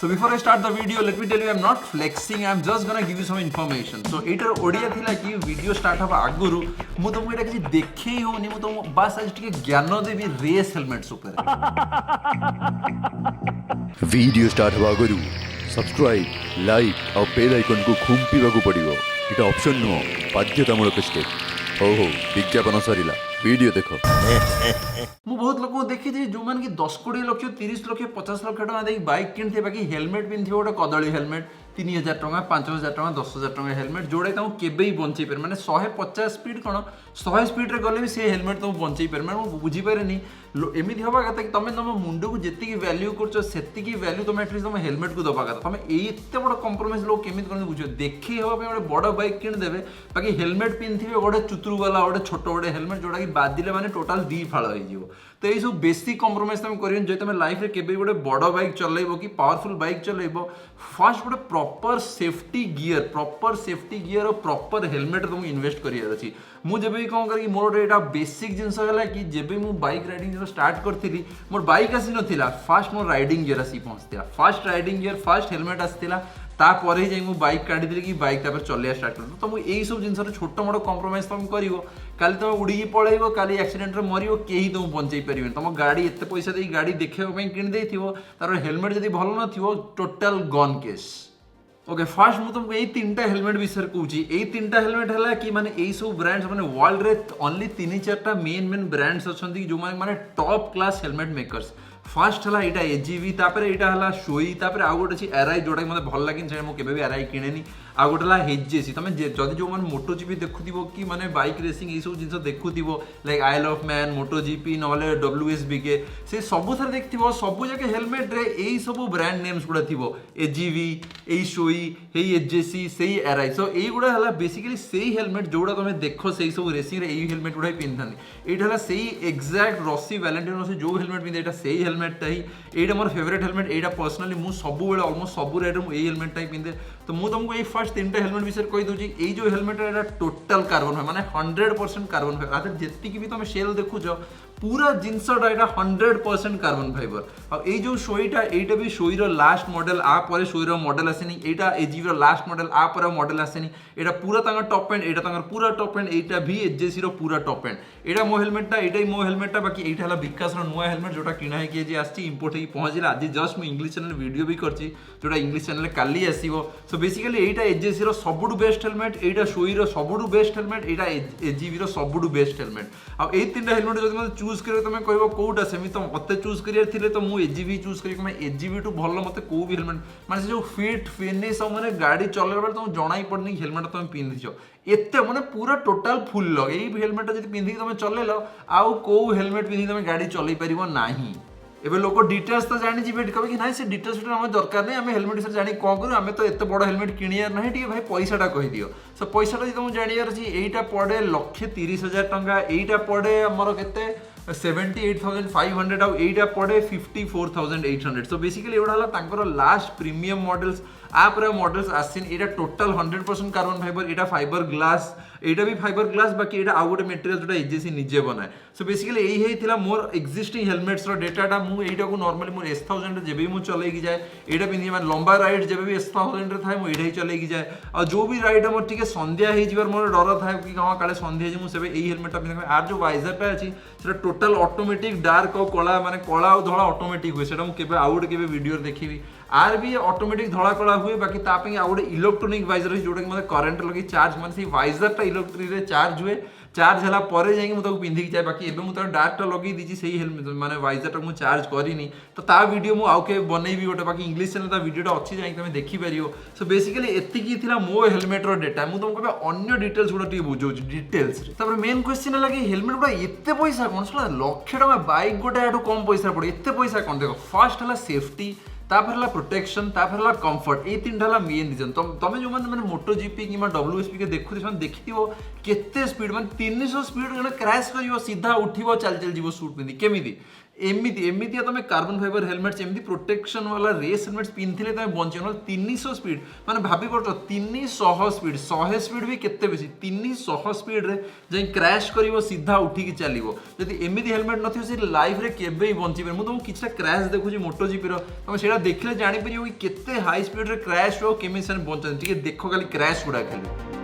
So before I start the video, let me tell you, I'm not flexing. I'm just gonna give you some information. So एटर Odia थिला कि video start हवा आगुरु मु तुमको एटा किछि देखै होनी मु तुम बस आज टिके ज्ञान देबी रेस हेलमेट्स ऊपर वीडियो स्टार्ट हवा आगुरु सब्सक्राइब लाइक और बेल आइकन को खुंपिबाकू पड़िबो एटा ऑप्शन नो बाध्यतामूलक स्टेप हो विज्ञापन सरिला वीडियो देखो मु बहुत लोक देखी जो मैंने 10 कोटी लक्ष 30 लक्ष 50 लक्ष टका दे बाइक किनथे बाकी हेलमेट पिनथे गोटे कदली हेलमेट 3000 टका 5000 टका 10000 टका हेलमेट जोड़े तुम केबे बंचई पारे माने 150 स्पीड कौन 100 स्पीड रे गले भी से हेलमेट तुम बंचई पारे माने बुझी पारेनी एमती हवा कथा कि तुम तुम मुंड को जी वैल्यू कर वैल्यू तुम एटलिस्ट तुम हेलमेट को दबा कथा तुम एत बड़ कम्प्रोमाइज लोग केमी कर बुझ देखी हवा गोटे बड़ बाइक किणदेवे बाकी हेलमेट पिंधे गोटे चुतुरु वाला गोटे छोट गोटे हेलमेट जोटा कि बादिले माने टोटाल दी फाड़ हो तो ये सब बेसिक कम्प्रोमाइज तुम कर जो तुम लाइफ में केबे गोटे बड़ बाइक चलेबो कि पावरफुल बाइक चलेबो फास्ट गोटे प्रॉपर सेफ्टी गियर और प्रॉपर हेलमेट तुमको इन्वेस्ट करियार अछि मु जब भी कौन करी मोर एटा बेसिक जिनस है कि जब मु बाइक राइडिंग जो स्टार्ट करथि मोर बाइक आसी नथिला फास्ट मोर राइडिंग गियर आसी पहुंचतिला fast riding gear fast helmet आसीतिला तापर ही मु बाइक काढ़ी देली कि बाइक तापर चलिया स्टार्ट कर तो मुझे यही सब जिनस छोट मोट कम्प्रोमाइज तुम करिवो काली तुम उड़ी पळेइबो काली एक्सीडेंट रे मरिवो केही तुम बंचई परिबेन तुम गाड़ी एते पैसा दे गाड़ी देखिबो पई किन देथिवो तार हेलमेट जदी भलो नथिवो total gone case okay fast मु तुमको यही तीनटा हेलमेट विषय कहूँ यही तीनटा हेलमेट है कि माने यही सब ब्रांड्स माने वर्ल्ड रे ओनली 3-4टा मेन ब्रांड्स अच्छी जो माने top class helmet makers fast है यहाँ एजीवी तापर यहाँ शोई तापर आउ गोटे अच्छी एरआई जोटा मतलब भल लगे मुझे एरआई किणेनी आ गोटे हेचजेसी तुम जदि जो मैंने मोटोजीपी देखुव कि माने बाइक रेसिंग ये सब जिन देखुव like Isle of Man MotoGP ना WSBK से सबू थे देखिए सबू जगह हेलमेट रे यही सब ब्रांड नेम्स गुड़ा थी एजीवी यही शोई यही एचजेसी से एरआई सो यही गुड़ा है बेसिकली से हेलमेट जोड़ा तुम देख से सब रेसिंग यही हेलमेट गुड़ा पिंधा यहाँ से एक्जाक्ट रसी वैलेंटाइन रसी जो हेलमेट पिंधे यहाँ से हेलमेट यहाँ मोर फेवरेट हेलमेट यहाँ पर्सनाली मुझे सब अलमोस्ट सब रेट में यही हेलमेट ही पिंधे तो मुझे तुमको ये फास्ट 3टा हेलमेट विषय कही दूसरी ये जो हेलमेट है टोटाल कार्बन फाइबर माने 100% कार्बन फाइबर जी भी तुम शेल देखुच पूरा जिनसटा यहाँ 100% कार्बन फाइबर और ये जो शोईटा यहाँ भी शोईर लास्ट मॉडल आपर शोईर मॉडल आसेनी यहाँ एजीवी लास्ट मॉडल आपर मॉडल आसेनी यहाँ पूरा टॉप एंड यहाँ पूरा टॉप एंड यहाँ भी एचजेसी पूरा टॉप एंड यहाँ मो हेलमेटा यहाँ मो हेलमेटा बाकी यहाँ विकास नुआ हेलमेट जोटा किणा है आसी इंपोर्ट हो पहुँचला आज जस्ट मुझे इंग्लिश चैनल वीडियो भी कर जोटा इंग्लिश चैनल काली आसो सो बेसिकली यहाँ एचजेसी सबुठु बेस्ट हेलमेट यहाँ शोईर सबुठु बेस्ट हेलमेट यहाँ एजीवी सबुठु बेस्ट हेलमेट आउ ये 3टा हेलमेट जो मतलब चूज कर तुम कह कौटा सेमी तो मत चूज कर तो मुझे एजीवी चूज कर एजीवी टू भल मत कौ भी हेलमेट माने जो फिट फिनिश मैंने गाड़ी चलने बेले तुम जना ही पड़नी हेलमेट तुम पिंधिच एत मैंने पूरा टोटाल फुल लग यही हेलमेट जब पिंधिक तुम चल आउ कौ हेलमेट पिंधिक तुम गाड़ी चल पार ना एबे लोक डिटेल्स तो जानी जी कहे कि ना से डिटेल्स आम दरकार नहीं आम हेलमेट विषय जानी कौन करूँ आम तो एत बड़ हेलमेट किणियार ना टी भाई पैसाटा कहीदियो सो पैसाटा जी तुम जानवर अच्छी यहीटा पड़े 1,30,000 टंका यहीटा पड़े आमर के 78,500 आउ यहीटा पड़े 54,800 सो बेसिकली एगुड़ा लास्ट प्रीमियम मॉडल्स आप मॉडल्स आसीन यहाँ टोटाल 100% कार्बन फाइबर यहाँ फाइबर ग्लास यहाँ भी फाइबर ग्लास बाकी यहाँ आउ गोटे मेटेरियल जो एचजेसी निजे बनाए सो बेसिकली यही होता मोर एक्जिस्टिंग हेलमेट्स डेटाटा मुझे नॉर्मली मोर S1000 जब भी मुझे चलैकी जाए यहाँ पिंधि मैं लंबा राइड जब भी S1000 थाए मुझे ही चलैकी जाए और जो भी राइड मोर टी सन्ध्या हो मोर डर था कि हाँ काले सन्ध्या मुझे यही हेलमेटा पिंधे आर जो वाइजरटा अच्छी टोटाल ऑटोमेटिक डार्क और कला माने कला और धला ऑटोमेटिक हुए मुझे आउ गोटे वीडियो देखी आर भी ऑटोमेटिक धड़ा कला हुए बाकी तापी आउ गोटे इलेक्ट्रोनिक वाइजर जोटा कि मतलब करेंट लगे चार्ज माने वाइजरटा इलेक्ट्रिक चार्ज हुए चार्ज है पर जाकि पिंधिक जाए बाकी एवं मुझे डार्कटा लगे दीजिए सही हेलमेट माने वाइजरटा मुझे चार्ज करनी तो ता वीडियो मुझे आउ के बनईबी गोटे बाकी इंग्लिश चैनल वीडियोटा अच्छी जाए तुम देखिपर सो बेसिकली एतिकी थी मो हेलमेटर डेटा मुझे तुमको अन्य डिटेल्स गुड़ा बुझे डिटेल्स मेन क्वेश्चन है कि हेलमेट गुड़ा एत पैसा कौन 1,00,000 टका बाइक गोटे यहाँ कम पैसा पड़े एत पैसा कौन देख फास्ट है सेफ्टी तापर प्रोटेक्शन तापर कंफर्ट ये 3टा मेन रिजन तुम जो मैंने मोटोजीपी कि WSBK देखुए देखी केते स्पीड माने 300 स्पीड जन क्रैश कर सीधा उठिबो चल चल जीवो सूट पिंधि केमिति एमती एमती तुम कार्बन फाइबर हेलमेट्स एमती प्रोटेक्शन वाला रेस हेलमेट्स पिंधे तुम बच ना 300 स्पीड मैंने भाभी पार 300 स्पीड 100 स्पीड भी केते बेसी 300 स्पीड रे जाई क्रैश करिवो सीधा उठिकी चलिवो जदि एमती हेलमेट नथियो से लाइफ रे केबे बंची पर मु तुमको किछटा क्रैश देखुची मोटो जीपी रो तुम सेटा देखले जानि परियो कि केते हाई स्पीड रे क्रैश हो केमी से बंचन ठीक देखो खाली क्रैश गुडा खाली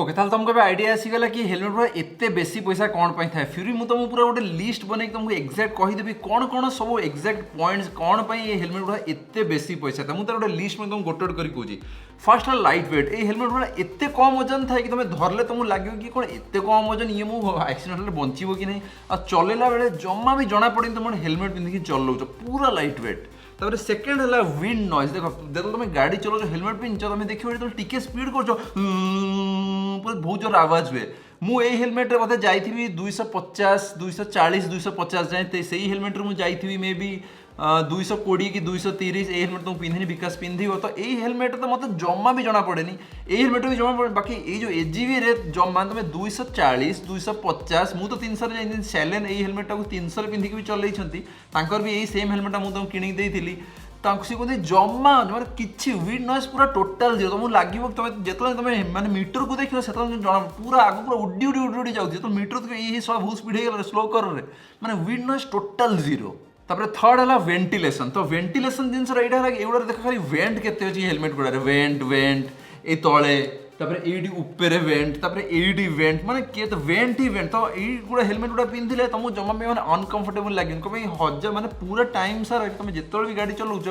ओके ताल तुमको आइडिया आसीगला कि हेलमेट पूरा एते बेसी पैसा कौन पाई था फिर भी तुमको पूरा गोटे लिस्ट बन तुमको एक्जाक्ट कहीदेवी कौन कौन सब एक्जाक्ट पॉइंट्स कौन पाई ये हेलमेट पूरा एते बेसी पैसा था मुझे गोटे लिस्ट में तुमको गोटे गोटे करी कहूँ फर्स्ट है लाइट वेट ये हेलमेट पूरा एते कम वजन था कि तुम धरले तुमको लगे कि कौन एते कम वजन ये मुझे एक्सीडेंट बंचो कि नहीं आ चलेला बेले जमा भी जना पड़े तुम हेलमेट पिंधिकी चलाऊच पूरा लाइट वेट तापर सेकेंड है विंड नॉइज देख जो तुम गाड़ी चलो हेलमेट पिंध तुम देखिए जो टिके स्पीड कर बहुत जोर आवाज हुए मु ए हेलमेट बोधे जाइए 250 240 250 जाए से हेलमेट रे मुझे मे बी 220 कि 230 ए हेलमेट तुम पिंधि विकास पिंधिव तो ये हेलमेट तो मतलब जमा भी जना पड़ेनी ए हेलमेट भी जमा पड़े बाकी ये जो एजीवी रे जमा तुम 240 250 मु तो 300 जाइए सैलेन ये हेलमेट को 300 पिंधिकी भी चलती भी यही सेम हेलमेट मुझे किणी देती सी कहते जमा जमा किसी विंड नॉइज पूरा टोटाल जीरो तुमको लगे तुम जो तुम मैंने मीटर को देख से जना पूरा आगे पूरा उड़ी उड़ी उड़ी उड़ी जाऊँ जो मीटर तो ये सब बहुत स्पीड हो स्लो कर मैंने विंड नॉइज टोटाल जीरो तापर थर्ड है वेंटिलेशन तो वेंटिलेशन जिनस एगुड़ा देख खाली वेंट केते अच्छी हेलमेट गुड़ा वेंट वेंट ये तले तापर एडी उपरे वेंट तापर एडी वेंट माने के तो वेंट ही वेंट तो ये गुड़ा हेलमेट गुड़ा पिंधिले तुमको जमा भी माने अनकंफर्टेबल लगे कहीं हजार माने पूरा टाइम सारा तुम जिते भी गाड़ी चलाउछ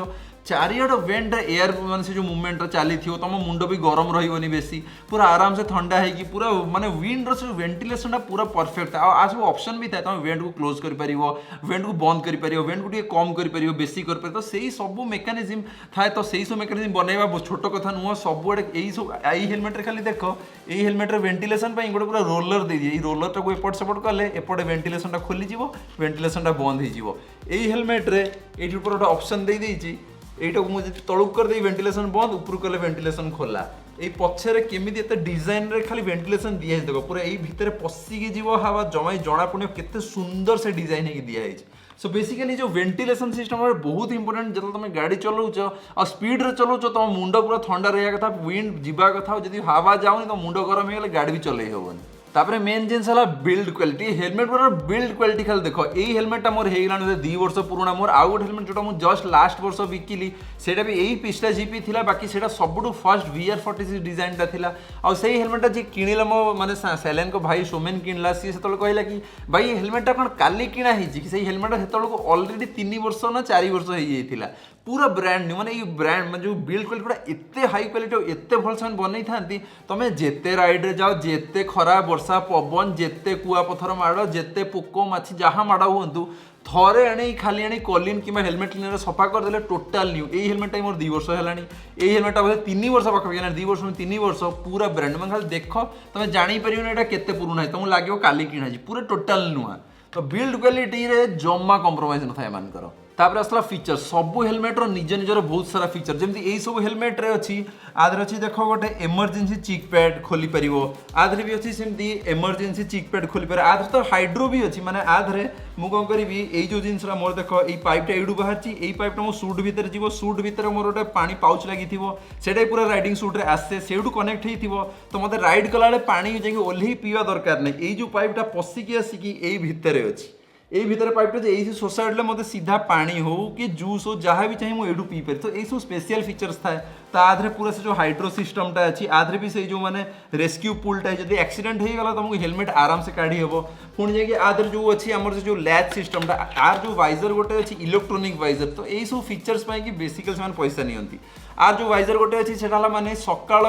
चारिआड वेंट एयर माने से जो मूवमेंट चली तुम मुंड भी गरम रही बेसी पूरा आराम से ठंडा है पूरा माने विंड रो वेंटिलेशन पूरा परफेक्ट आ सब ऑप्शन भी था तुम वेंट को क्लोज कर पारिबो वेंट को बंद कर पारिबो वेंट को कम कर पारिबो बेसी कर पारिबो तो सही सब मेकानिज्म थाए तो सही सब मेकानिज्म बनैबा छोट कथा नुह सब यही सब आई हेलमेट रे खाली देख ये हेलमेट रे वेंटिलेशन पे गोटे पूरा रोलर दे दिए रोलर टाक एपट सेपट कले एपटे वेंटिलेशन टा खोली जीवो वेंटिलेशन टा बंद हो जीवो ये हेलमेट रे ये ऊपर गोटे ऑप्शन दे देइछि এইটা मुझे तलुक कर दे वेंटिलेशन बंद ऊपर कले वेंटिलेशन खोला এই পছরে কেমিতি এত ডিজাইন রে খালি ভেন্টিলেশন দিয়া হইছে দেখো পুরো এই ভিতরে পসিকি জীব হাওয়া জমাই জনা পড়ে কেতে সুন্দর সে ডিজাইন হেকি দিয়া হইছে सो बेसिकली जो वेंटिलेशन सिस्टम है बहुत इंपोर्टेंट जो तुम गाड़ी चलाउच और स्पीड रे चलाउच तुम मुंड पूरा ठंडा रहा कथा विंड जीवा कथा जब हवा जाऊनी तो मुंड गरम हो गाड़ी भी चलई हेबनी तापर मेन जिनस है बिल्ड क्वालिटी हेलमेट पूरा बिल्ड क्वालिटी खाली देख यही हेलमेटा मोर हो 2 वर्ष पुराना मोर आउ गोटे हेलमेट जो जस्ट लास्ट वर्ष बिकिली सेटा भी यही पिस्टा जीपी थिला बाकी सेटा सबुठु फर्स्ट VR46 डिजाइनटा थिला आ से हेलमेटा जी किणिला मो माने सैलेन को भाई सोमेन किणला सी सेतल कहला कि भाई हेलमेटा कौन काली किणा हेछि कि से हेलमेटा सेतल को ऑलरेडी 3 वर्ष ना 4 वर्ष हो जाइथिला पूरा ब्रांड न्यू माने ये ब्रांड जो बिल्ड क्वालिटी पूरा एते हाई क्वालिटी एते भल से बनई थांती तमे जेते राइड रे जाओ जेते खरा वर्षा पवन जेते कुआ पथर माड़ जेते पोको माछी जहाँ माड़ हुंतु थरे आने खाली आने कलिन कि हेलमेट क्लीनर सफा करदे टोटाल न्यू ये हेलमेट मोर 2 वर्ष है ये हेलमेटा बोले 3 वर्ष पाखा 2 वर्ष 3 वर्ष पूरा ब्रांड मैं खाली देख तुम जापर यहाँ केते पुराना है तुमको लगे काली किणा पूरा टोटाल नुआ तो बिल्ड क्वालिटी रे जमा कंप्रोमाइज न था एमानकर तापर आसला फीचर सब हेलमेट रो निज निजर बहुत सारा फीचर जमी यही सब हेलमेट रे अच्छी आधे अच्छी देख गोटे इमरजेंसी चिक पैड खोली पारिबो आधे भी अच्छी सेमती इमरजेंसी चिक पैड खोली पारे आधे तो हाइड्रो भी अच्छी माने आधे मु कौन करी यही जो जिनसा मोर देख ये पाइपटा एडू बाहर यही पाइपटा मो सूट भितर जीव सूट भितर मोर गोटे पानी पाउच लगी सेटा पूरा राइडिंग सूट रे आसे सेठू कनेक्ट होइथिबो तो मते राइड कला बेले पानी जाके ओल्ही पीवा दरकार नहीं यही जो पाइपटा पसिकी आसिकी यही भितर अच्छी ये भितर पाइपटा यही सोसाइटी मत सीधा पानी हो कि जूस हो जहाँ भी चाहिए मुझे पी पारे तो यही सब स्पेशल फीचर्स थाए ताधरे पूरा से जो हाइड्रो सिस्टमटा अच्छी आधरे भी से जो माने रेस्क्यू पुलटा जब एक्सीडेंट हो गला तुमको हेलमेट आराम से काढ़ी हम पुणी जाकि आधर जो अच्छी आमर से जो लैच सिस्टमटा आर जो वाइजर गोटे अच्छी इलेक्ट्रोनिक वाइजर तो यही सब फीचर्स कि बेसिकली से पैसा नियंती आर जो वाइजर गोटे अच्छी से माने सकाल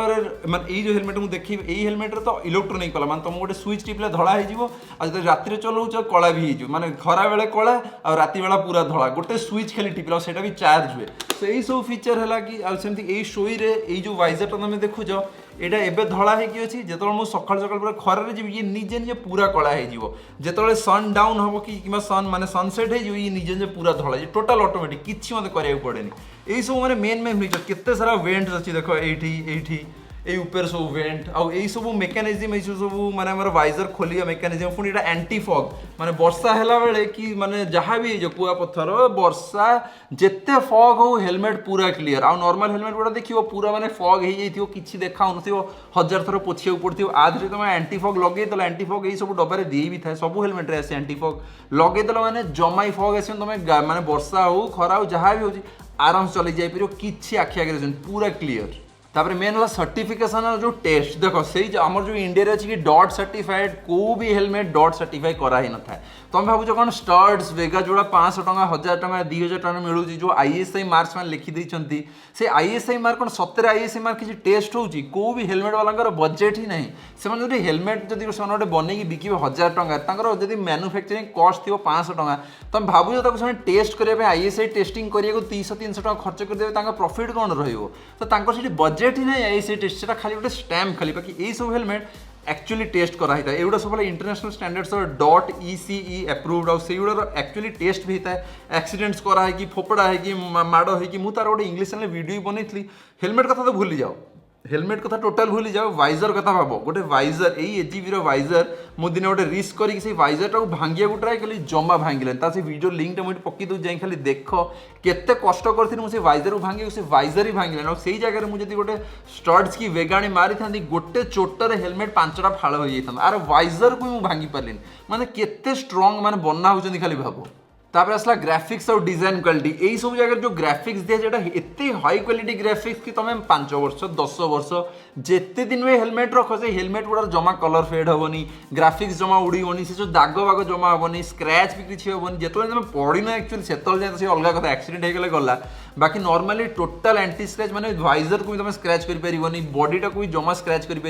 माने जो हेलमेट मुझे देखी यही हेलमेट तो इलेक्ट्रोनिक वाला माने तुम गोटे स्विच टिपले धड़ा हो जो राति चलाऊच कला भी हो माने खरा बेले कला आ राति बेला पूरा धड़ा गोटे स्विच खाली टिपला सेटा भी चार्ज हुए तो यही सब फीचर है कि आमती शोई रे जो वाइजरटा तुम देखुच एटा एबे धड़ा है अच्छी जो मुझे सकाल सकाल पूरा खरारे जी ये निजे निजे पूरा कला हो जो सन डाउन हम कि सन माने सनसेट हो ये निजे निजे पूरा धड़ा टोटाल ऑटोमेटिक किसी मत करा पड़ेनि यही सब मैंने मेन मेन फीचर केते सारा वेंट्स अच्छी देख ये ऊपर सब वेंट आउ यही सब मेकानिजम ये सब माने हमर वाइजर खोलिया मेकानिजम पुणी एटा एंटी फॉग माने वर्षा हैला बेले कि माने जहाँ भी जो कुआ पत्थर वर्षा जेते फॉग हो हेलमेट पूरा क्लियर आउ नॉर्मल हेलमेट गुड़ा देखियो पूरा माने फॉग हो जाइथियो किछि देखा होनथियो हजार थर पोछिया पड़थियो आधरे तुम एंटी फॉग लगे दल एंटी फॉग यही सब डबारे दी भी थाए सब हेलमेट रे आसे एंटी फॉग लगे दल माने जमाई फॉग आसे तुम माने वर्षा हो खरा हो जहाँ भी हो आराम से चली जाई परियो किछि आखि आगे पूरा क्लियर तापर मेन है सर्टिफिकेशन जो टेस्ट देखो से आमर जो इंडिया अच्छी कि डॉट सर्टिफाइड को भी हेलमेट डॉट सर्टिफाई करा ही न था तुम भावुच कौन स्टड्स वेगा जोड़ा 500 टका 1000 टका 2000 टका मिलूँ जो आईएसआई मार्क्स मैंने लिखिदी से आईएसआई मार्क कौन सतरे आईएसआई मार्क किसी टेस्ट होची को भी हेलमेट वाला बजेट ही नहीं से हेलमेट जब से गोटे बनई बिके 1000 टका जब मैन्युफैक्चरिंग कस्ट थी 500 टका तुम भावुच टेस्ट करने आईएसआई टेस्टिंग करने 300-300 टका खर्च करदे प्रॉफिट कौन रही बजेट ही नहीं आईएसआई टेस्ट से खाली गोटे स्टैम्प खाली बाकी यही सब हेलमेट एक्चुअली टेस्ट करा होता है एगुड़ा सब international standards dot ECE approved और सेगुड़ा एक्चुअली टेस्ट भी होता है एक्सीडेंट्स करा है कि फोपड़ा है कि माड़ है कि मुझे तार गोटे इंग्लिश चैनल वीडियो बनई हेलमेट कथा तो भूली जाओ हेलमेट कथा टोटाल भूली जाओ वाइजर कथा भाव गोटे वाइजर यही एजीबी वाइजर मुझे गोटे रिस्क करके वाइजरटा को भांगिया ट्राए कली जमा भांगिलानी से वीडियो लिंकटा मुझे पकई दूँ जाए खाली देख केते कष्ट करी मुझे वाइजर को भांगी से वाइजर ही भांगिलानी और से जगह मुझे गोटे स्टड्स की वेगाणी मारी था गोटे चोटर हेलमेट 5टा फाड़ हो जाता आर वाइजर को मुझे भांगी पारे माने केते स्ट्रंग माने बना होचंदी खाली भाव तापर आसला ग्राफिक्स और डिजाइन क्वालिटी यही सब जगह जो ग्राफिक्स दिए जेटा एते हाई क्वालिटी ग्राफिक्स कि तुम 5 वर्ष 10 वर्ष जेते दिन में हेलमेट रख से हेलमेट गुड़ा जमा कलर फेड हेनी ग्राफिक्स जमा उड़ीबनी से जो दाग बाग जमा हेनी स्क्रैच भी किसी हेनी जो तुम पड़न एक्चुअली से जाए अलग कथा एक्सीडेंट होगले गला बाकी नॉर्मली टोटल एंटी स्क्रैच माने वाइजर को भी तुम स्क्रैच कर बॉडीटा को भी जमा स्क्रैच कर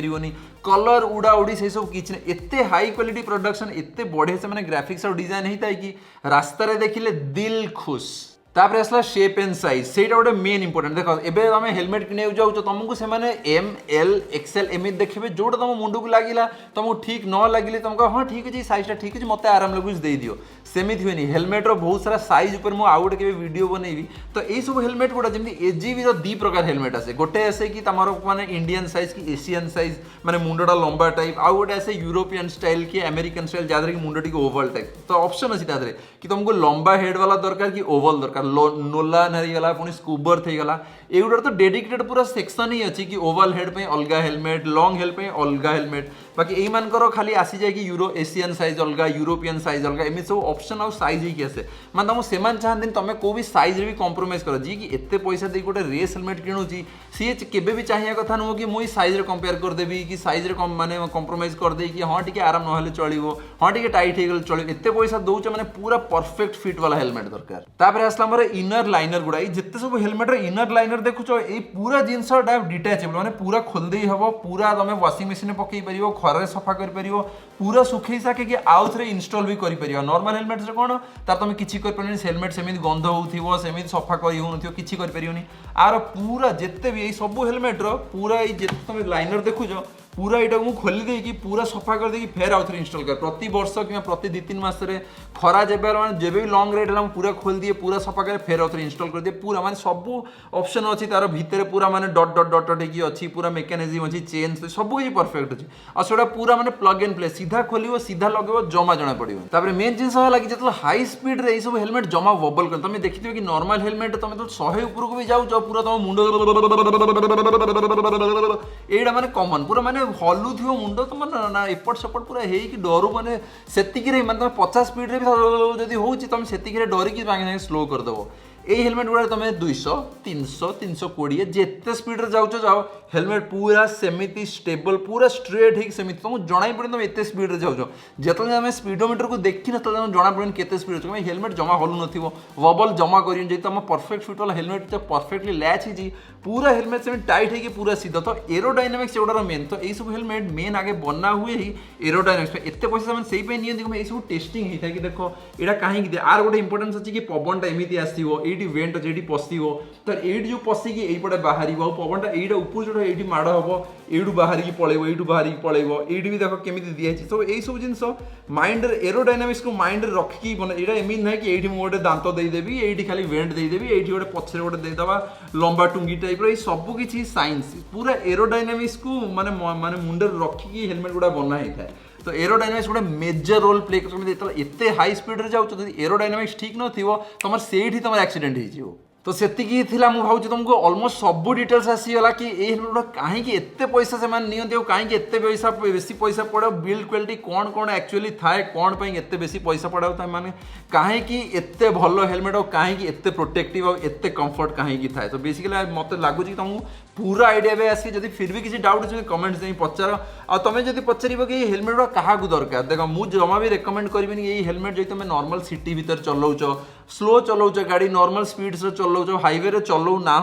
कलर उड़ा उड़ी से सब किसी नहीं एते हाई क्वालिटी प्रोडक्शन एते बढ़िया से माने ग्राफिक्स और डिजाइन होता है कि रास्तार देखिले दिल खुश तापर आसला शेप एंड साइज सेटा गोटे मेन इंपोर्टेंट देख एबे तुम हेलमेट किने जाऊँ तुमको से ML XL एम देखिए जोटा तुम मुंड को लगिला तुमको ठीक न लगे तुमको हाँ ठीक अच्छे साइजटा ठीक अच्छे मत आराम लगुच दे दियो सेमित हुए हेलमेटर बहुत सारा साइज ऊपर मुझे आउ गोटे वीडियो बनईबी तो यही सब हेलमेट गुड़ा जमी एजीबी दी प्रकार हेलमेट आसे गोटे आसे कि तुम माने इंडियन साइज कि एशियन साइज माने मुंडा लंबा टाइप आउ गोटे आसे यूरोपियन स्टाइल कि अमेरिकन स्टाइल जहाँ कि मुंड टी ओवल टाइप तो ऑप्शन अच्छी तादे कि तुमको लंबा हेड वाला दरकार कि ओवल दरकार नोलान होगा पुणी स्कूबर थीगला एगुड़ा तो डेडिकेटेड पूरा सेक्शन ही अच्छी कि ओवल हेड पे अलग हेलमेट लॉन्ग हेड पे अलग हेलमेट बाकी यही मानकर खाली आसी जाए कि यूरो एशियन साइज अलग यूरोपियन साइज अलग एम सब ऑप्शन आउ साइज ही आसे मैं तुमको से चाहते तुम को भी साइज भी कम्प्रोमाइज कर जी कि एत पैसा दे गोटे रेस हेलमेट किणुची सी केवे भी चाहिए कथा नुह कि मुझे साइज कंपेयर करदेवी कि साइज माने कम्प्रोमाइज करदे कि हाँ टी आराम ना चलो हाँ टी टाइट हो गले चलो एत पैसा दौच मैंने पूरा परफेक्ट फिट वाला हेलमेट दरकार तापर आसला मोर इनर लाइनर गुड़ा जिते सब हेलमेट इनर लाइनर देखुच ये पूरा जिनसा डिटाचेबल माने पूरा खोलदे हम पूरा तुम वाशिंग मशीन पकई पार खर सफा कर पूरा सुखई साके कि आउ थे इनस्टॉल भी कर नॉर्मल हेलमेट से कौन तार तुम किसी कर हेलमेट सेमती गंध हो सेमती सफा कर किसी कर आर पूरा जिते भी सब हेलमेट पूरा ये तुम लाइनर देखुच पूरा यहाँ को खोली देकी पूरा सफा कर देकी फेर आउ थे इनस्टॉल कर प्रति वर्ष कि प्रति 2-3 मासरे खरा जब जब भी लंग रेड है पूरा खोल दिए पूरा सफा कर फेर आउ थे इनस्टॉल कर दिए पूरा माने सब ऑप्शन अच्छी तार भितर पूरा माने डॉट डॉट डॉट डॉट होगी अच्छी पूरा मेकानिजम अच्छी चेन सब किसी परफेक्ट अच्छी और से पूरा माने प्लग एंड प्ले सीधा खोल सीधा लगे जमा जना पड़ो तापर मेन जिन लगे जो हाई स्पीड रे सब हेलमेट जमा वबल कर तुम देखिए कि नॉर्मल हेलमेट तुम तो 100 ऊपर को भी जाओ पूरा तुम मुंड एटा माने कॉमन पूरा माने हलु थो मुंड तुम ना एपट सेपट पूरा है कि डरू मैंने से तुम 50 स्पीड भी जब हो तुम से डरिकी सागे स्लो करदेव এই হেলমেট গুড়া তুমি 200 300 320 যেতে স্পিড যাচ্ছ যাও হেলমেট পুরা সেমিতি স্টেবল পুরা স্ট্রেট হয়ে সেমিতি তোমাকে জনাই পড়ে তুমি এতে স্পিড যাচ্ছ যেতবে আমি স্পিডোমিटर को দেখি না তবে জনা পড়ে কেতে স্পিড যাচ্ছ তুমি হেলমেট জমা হলু নথিব ববল জমা করি যদি तुम परफेक्ट फिट वाला हेलमेट परफेक्टली लैच ही पूरा हेलमेट से टाइट है पूरा सीधा तो एरोडायनामिक्स एगुड़ा मेन तो यही सब हेलमेट मेन आगे बना हुए ही एरोडायनामिक्स एत पैसा से नहीं ये सब टेस्टिंग होता है कि देखो यहाँ कहीं आर गोटे इंपोर्टेंस अच्छी कि पवनटा एमती आसो ये वेंट अच्छे ये पशो तो ये जो पशिकी यहीपटे बाहर पवनटा यहाँ ऊपर जो ये माड़ हम यू बाहर पलैब यू बाहर पलैब ये भी देख केमी दिखाई सब यही सब जिन माइंड एरोडायनामिक्स को माइंड रखिकी यहाँ एमती ना कि ये गोटे दांत देदेवी ये खाली वेंट देदेवी ये गोटे पछे गोटे देदेवा लंबा टुंगी टाइप ये सब किसी साइंस पूरा एरोडायनामिक्स को माने माने मुंडे रखिकी हेलमेट गुड़ा बना होता है तो एरोडायनामिक्स गोटे मेजर रोल प्ले कर एत हाई स्पीड जाऊँ एरोडायनामिक्स ठीक न तुम से तुम एक्सीडेंट हो तो सेतिकी थिला मु भावुची तुमको ऑलमोस्ट सब डिटेल्स आसीगला कि ये हेलमेट कहीं एते पैसा से नियंती कहीं एते पैसा बेसी पैसा पड़े बिल्ड क्वालिटी कौन कौन एक्चुअली थाए कौन पे एते बेसी पैसा पड़े माने कहीं एते भल हेलमेट और कहीं एते प्रोटेक्टिव और एते कंफर्ट कहीं थाए तो बेसिकली मत लगुच तुमको पूरा आइडिया भी आसी जब फिर भी किसी डाउट अच्छे कमेंट्स नहीं पचार आ तुम जब पचार कि हेलमेट क्या दरकार देख मुझे जमा भी रेकमेंड करी ये हेलमेट जो तुम नॉर्मल सिटी भीतर चलाउच स्लो चलाउच गाड़ी नॉर्मल स्पीड से चलाउच हाईवे रे चलाउ ना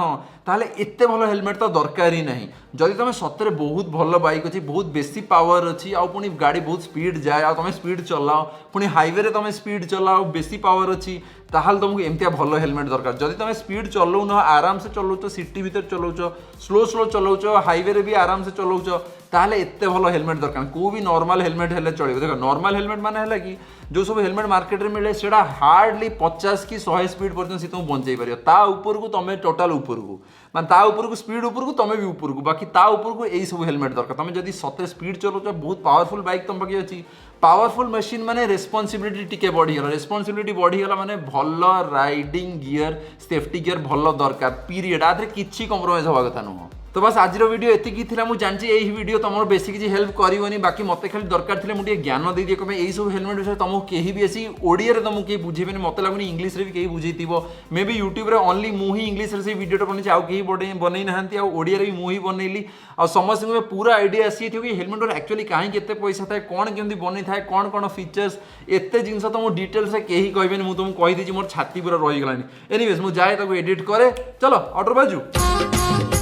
ताहले एते भल हेलमेट तो दरकार ही नहीं जदि तुम सतरे बहुत भल बाइक अच्छी बहुत बेसी पावर अच्छी आउ पुणी गाड़ी बहुत स्पीड जाए आ तुम स्पीड चलाओ पुणी हाईवे रे तुम स्पीड चलाओ बेसी पावर अच्छी ताहले तुमको एमतिया भल हेलमेट दरकार जदि तुम स्पीड चलाउन आराम से चलाउच सिटी भीतर चलाउच स्लो स्लो चलाउच हाईवे रे भी आराम से चलाउच ताहले एते भल हेलमेट दरकार को भी नॉर्मल हेलमेट हेले चलिबो देखो नॉर्मल हेलमेट माने है कि जो सब हेलमेट मार्केट में मिले सेटा हार्डली 50 कि 100 स्पीड पर्यंत से तुम बंचाई पार ता ऊपर को तुम टोटाल ऊपर को माने ता ऊपर को स्पीड ऊपर को तुम भी ऊपर को बाकी ता ऊपर को यही सब हेलमेट दरकार तुम जदि सते स्पीड चलाउच बहुत पावरफुल बाइक तुम पाखे अच्छी पावरफुल मशीन माने रेस्पॉन्सिबिलिटी टिके बढ़ीगला रेस्पॉन्सिबिलिटी बढ़ीगला माने भल राइडिंग गियर सेफ्टी गियर भल दरकार पीरियड आधे किसी कम्प्रोमाइज हवा कथा नुह तो बस आज वीडियो एतिकी थिला मु जानची एही वीडियो तुम बेसी किसी हेल्प करिवनी बाकी मते खाली दरकार थिले मु टिके ज्ञान दे दिए कमे एही सब हेलमेट विषय तुमको केही भी ऐसी ओडिया रे तुमको केही बुझेबेनी मते लागुनी इंग्लिश रे भी केही बुझेइतिबो मे बी यूट्यूब रे ओनली मु ही इंग्लिश रे से वीडियो बनैछि आउ केही बनै नहांती आ ओडिया रे भी मु ही बनैली आ समस्त में पूरा आइडिया आसी थी कि हेलमेट रे एक्चुअली काहे केते पैसा थाए कोन केमती बनै थाए कोन कोन फीचर्स एते जिंस तुमको डिटेल्स रे केही कहबेनी मु तुमको कहि दिछि मोर छाती पूरा रहि गलानी एनीवेज मु जाय ताको एडिट करे चलो ऑर्डर बाजू